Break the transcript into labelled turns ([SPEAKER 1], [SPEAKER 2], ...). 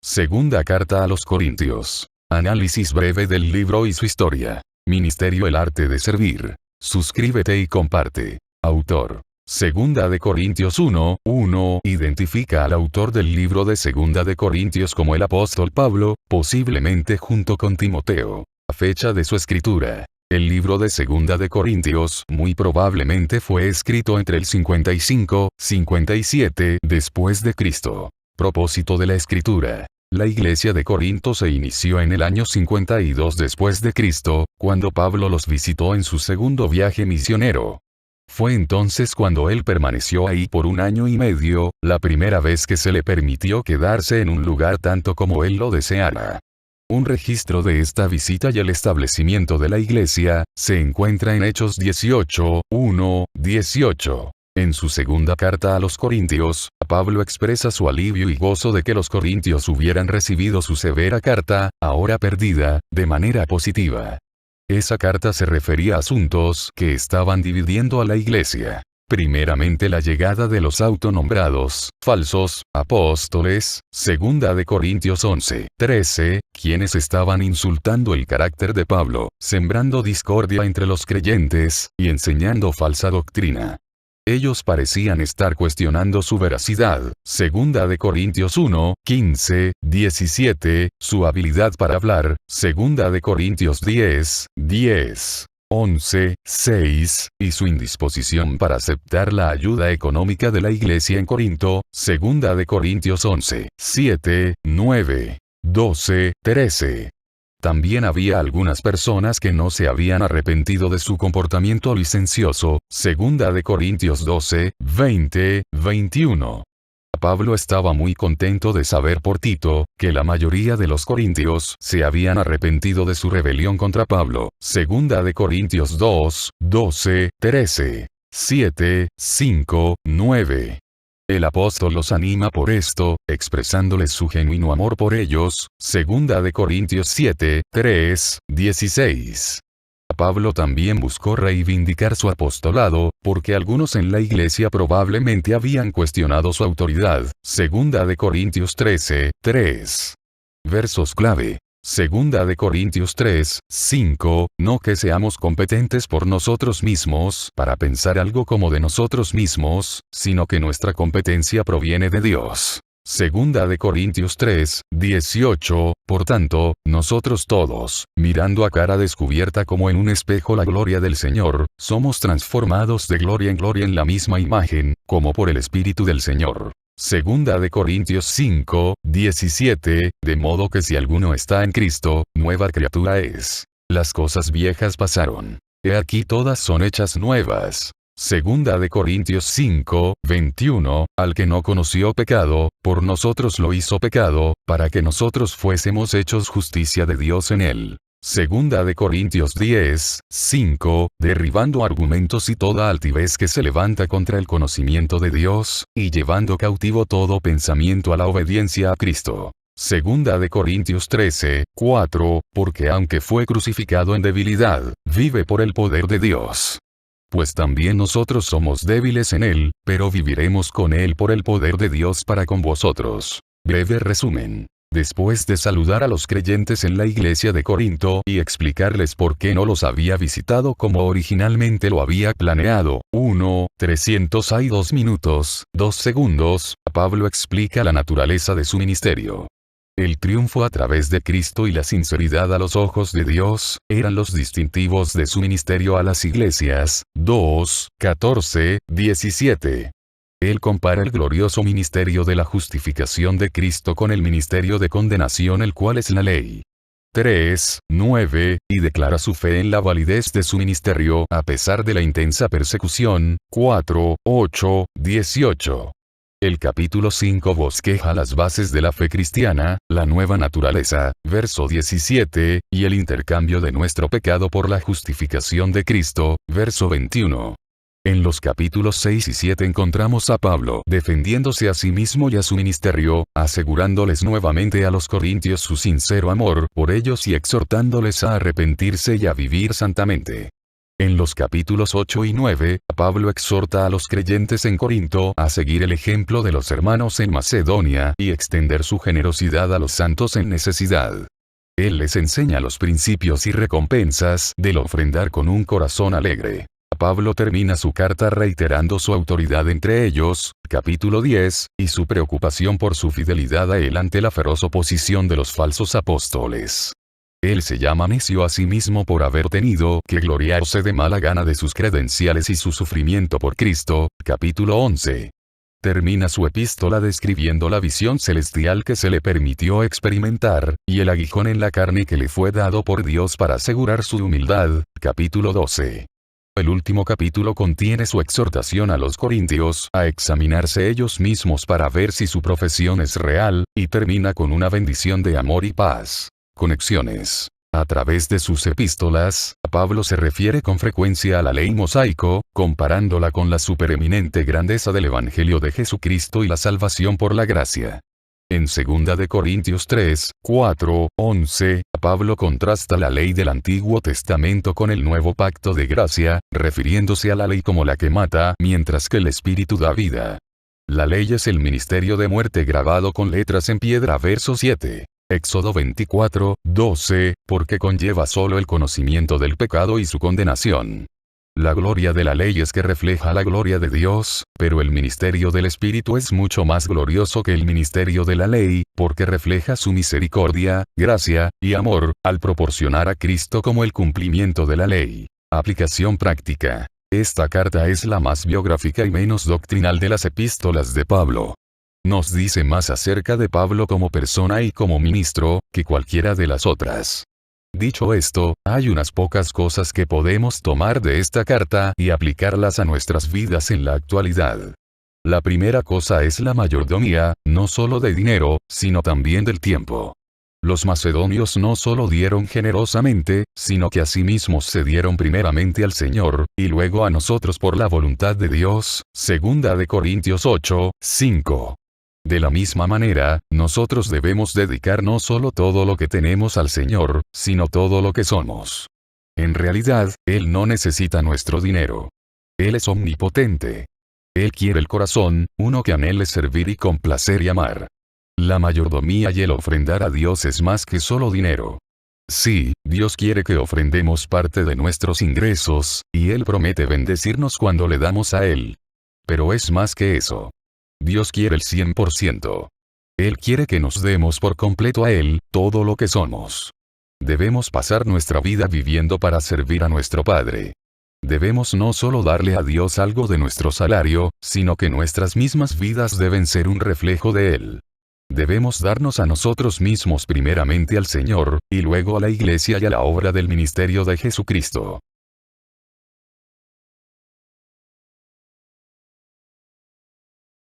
[SPEAKER 1] Segunda carta a los Corintios. Análisis breve del libro y su historia. Ministerio El arte de servir. Suscríbete y comparte. Autor. Segunda de Corintios 1:1 identifica al autor del libro de Segunda de Corintios como el apóstol Pablo, posiblemente junto con Timoteo. La fecha de su escritura. El libro de Segunda de Corintios muy probablemente fue escrito entre el 55-57 después de Cristo. Propósito de la escritura. La iglesia de Corinto se inició en el año 52 después de Cristo, cuando Pablo los visitó en su segundo viaje misionero. Fue entonces cuando él permaneció ahí por 1 año y medio, la primera vez que se le permitió quedarse en un lugar tanto como él lo deseara. Un registro de esta visita y el establecimiento de la iglesia se encuentra en Hechos 18:1-18. En su segunda carta a los Corintios, Pablo expresa su alivio y gozo de que los corintios hubieran recibido su severa carta, ahora perdida, de manera positiva. Esa carta se refería a asuntos que estaban dividiendo a la iglesia. Primeramente la llegada de los autonombrados, falsos, apóstoles, segunda de Corintios 11:13, quienes estaban insultando el carácter de Pablo, sembrando discordia entre los creyentes, y enseñando falsa doctrina. Ellos parecían estar cuestionando su veracidad, segunda de Corintios 1:15-17, su habilidad para hablar, segunda de Corintios 10:11-6, y su indisposición para aceptar la ayuda económica de la iglesia en Corinto, segunda de Corintios 11:7-9-12-13. También había algunas personas que no se habían arrepentido de su comportamiento licencioso, segunda de Corintios 12:20-21. Pablo estaba muy contento de saber por Tito, que la mayoría de los corintios se habían arrepentido de su rebelión contra Pablo, segunda de Corintios 2:12-13, 7:5-9. El apóstol los anima por esto, expresándoles su genuino amor por ellos, segunda de Corintios 7:3-16. Pablo también buscó reivindicar su apostolado, porque algunos en la iglesia probablemente habían cuestionado su autoridad, segunda de Corintios 13:3. Versos clave. Segunda de Corintios 3:5, no que seamos competentes por nosotros mismos para pensar algo como de nosotros mismos, sino que nuestra competencia proviene de Dios. Segunda de Corintios 3:18, por tanto, nosotros todos, mirando a cara descubierta como en un espejo la gloria del Señor, somos transformados de gloria en gloria en la misma imagen, como por el Espíritu del Señor. Segunda de Corintios 5:17, de modo que si alguno está en Cristo, nueva criatura es. Las cosas viejas pasaron. He aquí todas son hechas nuevas. Segunda de Corintios 5:21, al que no conoció pecado, por nosotros lo hizo pecado, para que nosotros fuésemos hechos justicia de Dios en él. Segunda de Corintios 10:5, derribando argumentos y toda altivez que se levanta contra el conocimiento de Dios, y llevando cautivo todo pensamiento a la obediencia a Cristo. Segunda de Corintios 13:4, porque aunque fue crucificado en debilidad, vive por el poder de Dios. Pues también nosotros somos débiles en él, pero viviremos con él por el poder de Dios para con vosotros. Breve resumen. Después de saludar a los creyentes en la iglesia de Corinto y explicarles por qué no los había visitado como originalmente lo había planeado, 302 minutos, 2 segundos, Pablo explica la naturaleza de su ministerio. El triunfo a través de Cristo y la sinceridad a los ojos de Dios, eran los distintivos de su ministerio a las iglesias, 2:14-17. Él compara el glorioso ministerio de la justificación de Cristo con el ministerio de condenación, el cual es la ley. 3:9, y declara su fe en la validez de su ministerio a pesar de la intensa persecución, 4:8-18. El capítulo 5 bosqueja las bases de la fe cristiana, la nueva naturaleza, verso 17, y el intercambio de nuestro pecado por la justificación de Cristo, verso 21. En los capítulos 6 y 7 encontramos a Pablo defendiéndose a sí mismo y a su ministerio, asegurándoles nuevamente a los corintios su sincero amor por ellos y exhortándoles a arrepentirse y a vivir santamente. En los capítulos 8 y 9, Pablo exhorta a los creyentes en Corinto a seguir el ejemplo de los hermanos en Macedonia y extender su generosidad a los santos en necesidad. Él les enseña los principios y recompensas del ofrendar con un corazón alegre. Pablo termina su carta reiterando su autoridad entre ellos, capítulo 10, y su preocupación por su fidelidad a él ante la feroz oposición de los falsos apóstoles. Él se llama necio a sí mismo por haber tenido que gloriarse de mala gana de sus credenciales y su sufrimiento por Cristo, capítulo 11. Termina su epístola describiendo la visión celestial que se le permitió experimentar, y el aguijón en la carne que le fue dado por Dios para asegurar su humildad, capítulo 12. El último capítulo contiene su exhortación a los corintios a examinarse ellos mismos para ver si su profesión es real, y termina con una bendición de amor y paz. Conexiones. A través de sus epístolas, Pablo se refiere con frecuencia a la ley mosaico, comparándola con la supereminente grandeza del Evangelio de Jesucristo y la salvación por la gracia. En 2 de Corintios 3, 4, 11, Pablo contrasta la ley del Antiguo Testamento con el nuevo pacto de gracia, refiriéndose a la ley como la que mata, mientras que el Espíritu da vida. La ley es el ministerio de muerte grabado con letras en piedra. Verso 7. Éxodo 24, 12, porque conlleva solo el conocimiento del pecado y su condenación. La gloria de la ley es que refleja la gloria de Dios, pero el ministerio del Espíritu es mucho más glorioso que el ministerio de la ley, porque refleja su misericordia, gracia, y amor, al proporcionar a Cristo como el cumplimiento de la ley. Aplicación práctica. Esta carta es la más biográfica y menos doctrinal de las epístolas de Pablo. Nos dice más acerca de Pablo como persona y como ministro, que cualquiera de las otras. Dicho esto, hay unas pocas cosas que podemos tomar de esta carta y aplicarlas a nuestras vidas en la actualidad. La primera cosa es la mayordomía, no solo de dinero, sino también del tiempo. Los macedonios no solo dieron generosamente, sino que asimismo se dieron primeramente al Señor, y luego a nosotros por la voluntad de Dios, 2 de Corintios 8, 5. De la misma manera, nosotros debemos dedicar no solo todo lo que tenemos al Señor, sino todo lo que somos. En realidad, Él no necesita nuestro dinero. Él es omnipotente. Él quiere el corazón, uno que anhele servir y complacer y amar. La mayordomía y el ofrendar a Dios es más que solo dinero. Sí, Dios quiere que ofrendemos parte de nuestros ingresos, y Él promete bendecirnos cuando le damos a Él. Pero es más que eso. Dios quiere el 100%. Él quiere que nos demos por completo a Él, todo lo que somos. Debemos pasar nuestra vida viviendo para servir a nuestro Padre. Debemos no solo darle a Dios algo de nuestro salario, sino que nuestras mismas vidas deben ser un reflejo de Él. Debemos darnos a nosotros mismos primeramente al Señor, y luego a la Iglesia y a la obra del ministerio de Jesucristo.